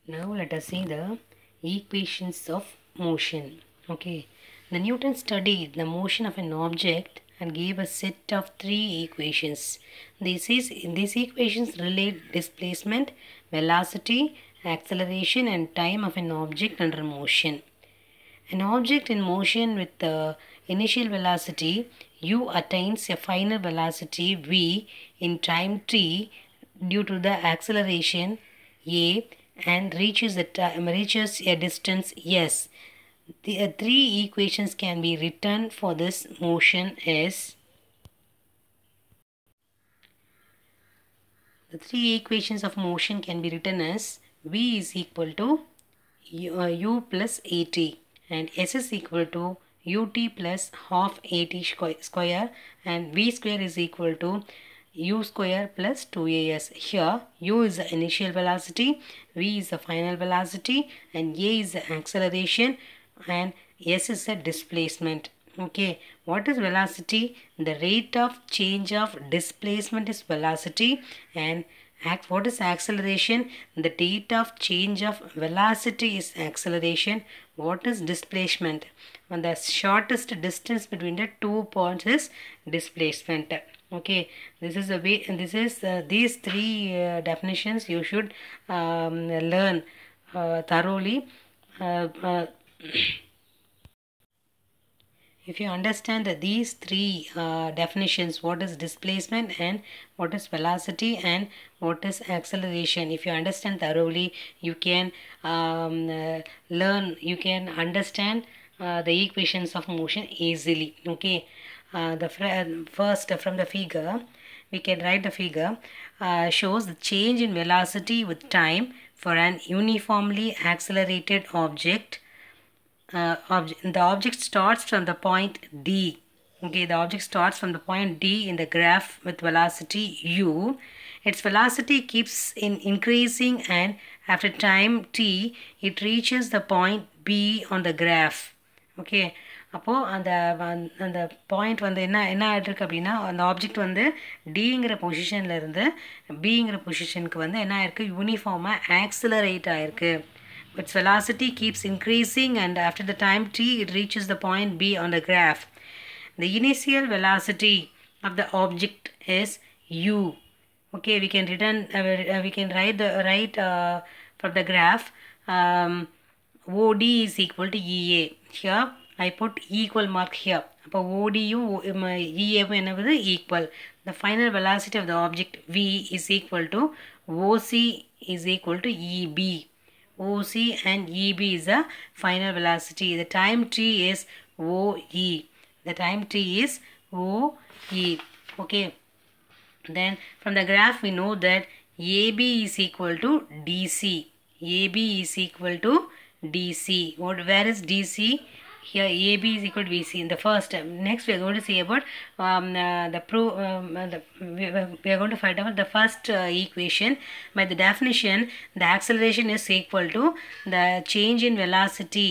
Now let us see the equations of motion. Okay, the Newton studied the motion of an object and gave a set of three equations. These equations relate displacement, velocity, acceleration and time of an object under motion. An object in motion with the initial velocity u attains a final velocity v in time t due to the acceleration a and reaches a distance s. The three equations can be written for this motion as the three equations of motion can be written as v is equal to u plus at and s is equal to ut plus half at square and v square is equal to u square plus 2as. Here u is the initial velocity, v is the final velocity and a is the acceleration and s is the displacement. Okay, what is velocity? The rate of change of displacement is velocity, and what is acceleration? The rate of change of velocity is acceleration. What is displacement? And the shortest distance between the 2 points is displacement. Okay, this is the way, and this is these three definitions you should learn thoroughly. If you understand these three definitions, what is displacement and what is velocity and what is acceleration, if you understand thoroughly, you can learn, you can understand the equations of motion easily. Okay, first from the figure, we can write the figure shows the change in velocity with time for an uniformly accelerated object. The object starts from the point D. Okay, the object starts from the point D in the graph with velocity u. Its velocity keeps increasing and after time t, it reaches the point B on the graph. Okay, அப்போ அந்த point வந்து என்ன ஆகிட்டு அப்படின்னா, அந்த object வந்து டிங்கிற பொசிஷனில் இருந்து பிங்கிற பொசிஷனுக்கு வந்து என்ன ஆயிருக்கு, யூனிஃபார்மாக ஆக்சிலரேட் ஆயிருக்கு. Its velocity keeps increasing and after the time t, it reaches the point B on the graph. The initial velocity of the object is u. Okay, we can write from the graph OD is equal to EA. Here I put equal mark here. So OD EA equal. The final velocity of the object V is equal to OC is equal to EB. OC and EB is the final velocity. The time t is OE. The time t is OE. Okay. Then from the graph we know that AB is equal to DC. AB is equal to DC. Where is DC? Here AB is equal to BC in the first term. Next we are going to see about we are going to find out the first equation. By the definition, the acceleration is equal to the change in velocity.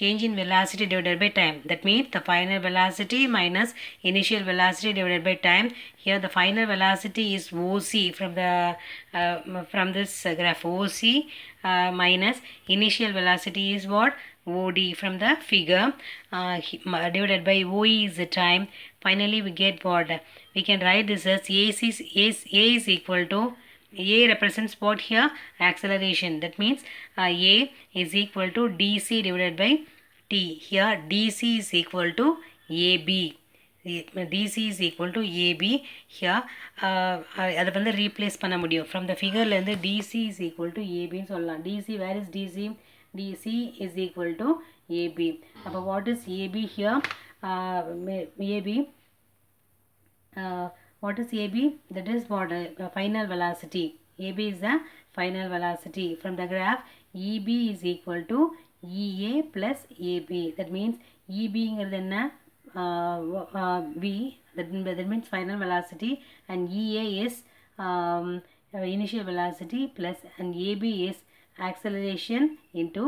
Change in velocity divided by time. That means the final velocity minus initial velocity divided by time. Here the final velocity is OC from this graph. OC minus initial velocity is what? OD from the figure divided by OE is the time. Finally we get what? We can write this as A is equal to, A represents what here? Acceleration. That means A is equal to DC divided by T. Here DC is equal to AB. DC is equal to AB. Here அதை வந்து replace பண்ண முடியும். From the figure லந்து DC is equal to AB ன்னு சொல்லலாம். DC, where is DC? DC is equal to AB. அப்போ what is AB here? AB. What is AB? That is what? Final velocity. AB is the final velocity. From the graph, EB is equal to EA plus AB. That means EB is V. That means final velocity, and EA is initial velocity plus, and AB is acceleration into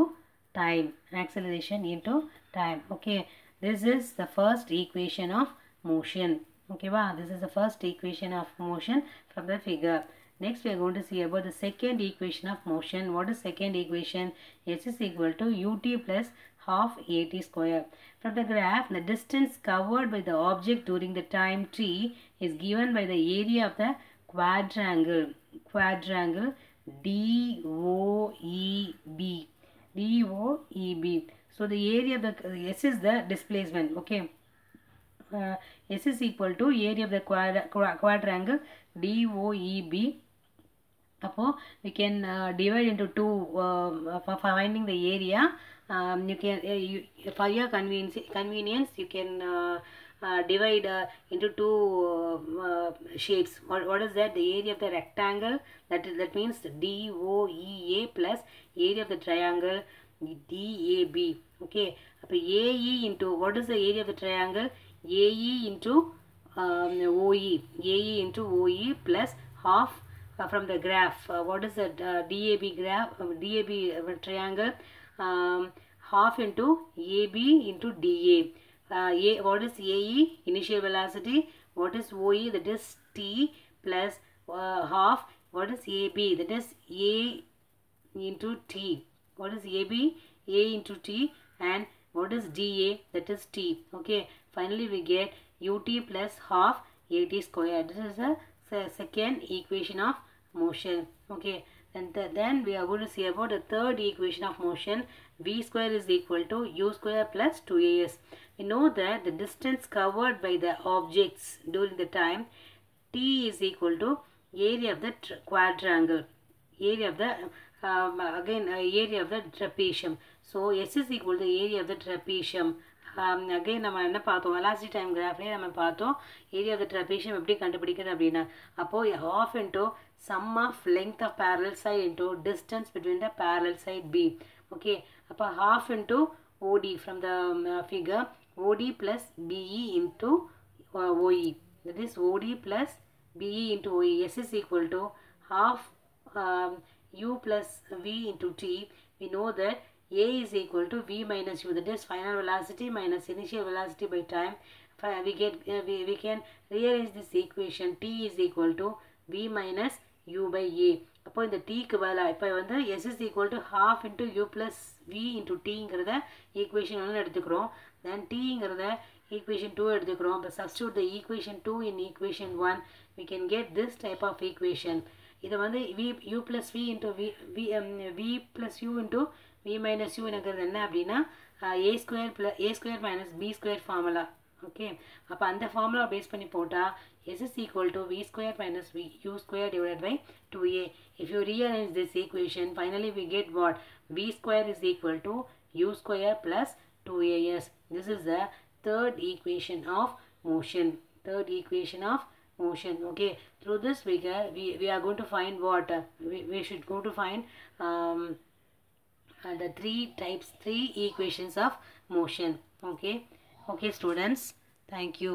time. Acceleration into time. Okay, this is the first equation of motion. Okay, wow, this is the first equation of motion from the figure. Next we are going to see about the second equation of motion. What is second equation? S is equal to ut plus half at square. From the graph, the distance covered by the object during the time t is given by the area of the quadrangle DOEB. DOEB. So the area of the S is the displacement. Okay. S is equal to area of the quadrangle DOEB. We can divide into two for finding the area. You can for your convenience you can divide into two shapes. What is that? The area of the rectangle, that means DOEA, plus area of the triangle DAB. Okay, AE into, what is the area of the triangle? AE into OE. AE into OE plus half from the graph. What is the DAB graph? DAB triangle. Half into AB into DA. What is AE? Initial velocity. What is OE? That is T plus half. What is AB? That is A into T. What is AB? A into T. And what is DA? That is T. Okay. Finally, we get UT plus half AT square. This is the second equation of motion. Okay. And then we are going to see about the third equation of motion. V square is equal to U square plus 2AS. We know that the distance covered by the objects during the time T is equal to area of the quadrangle. Area of the area of the trapezium. So S is equal to area of the trapezium. Again நம்ம என்ன பார்த்தோம், velocity time graphல நம்ம பார்த்தோம் area of the trapezium எப்படி கண்டுபிடிக்கிறது அப்படினா, அப்போ half into sum of length of parallel side into distance between the parallel side B. Okay, அப்போ half into OD from the figure, OD plus BE into OE. That is OD plus BE into OE. S is equal to half U plus V into T. We know that A is equal to V minus U. That is final velocity minus initial velocity by time. We can rearrange this equation. T is equal to V minus U by A. அப்போ இந்த Tக்கு பதிலாக இப்போ வந்து S is equal to half into U plus V into Tங்கிறத equation 1 எடுத்துக்கிறோம். Then Tங்கிறத equation 2 எடுத்துக்கிறோம். But substitute the equation 2 in equation 1. We can get this type of equation. இது வந்து U plus V into V plus U into V minus U என்கிறது என்ன அப்படின்னா A square minus B square formula. Okay, அப்போ அந்த formula base பண்ணி போட்டா S is equal to V square minus U square divided by 2A. If you rearrange this equation, finally we get what? V square is equal to U square plus 2AS. This is the third equation of motion. Third equation of motion. Okay, through this figure we are going to find what? We should go to find the three equations of motion. Okay, students, thank you.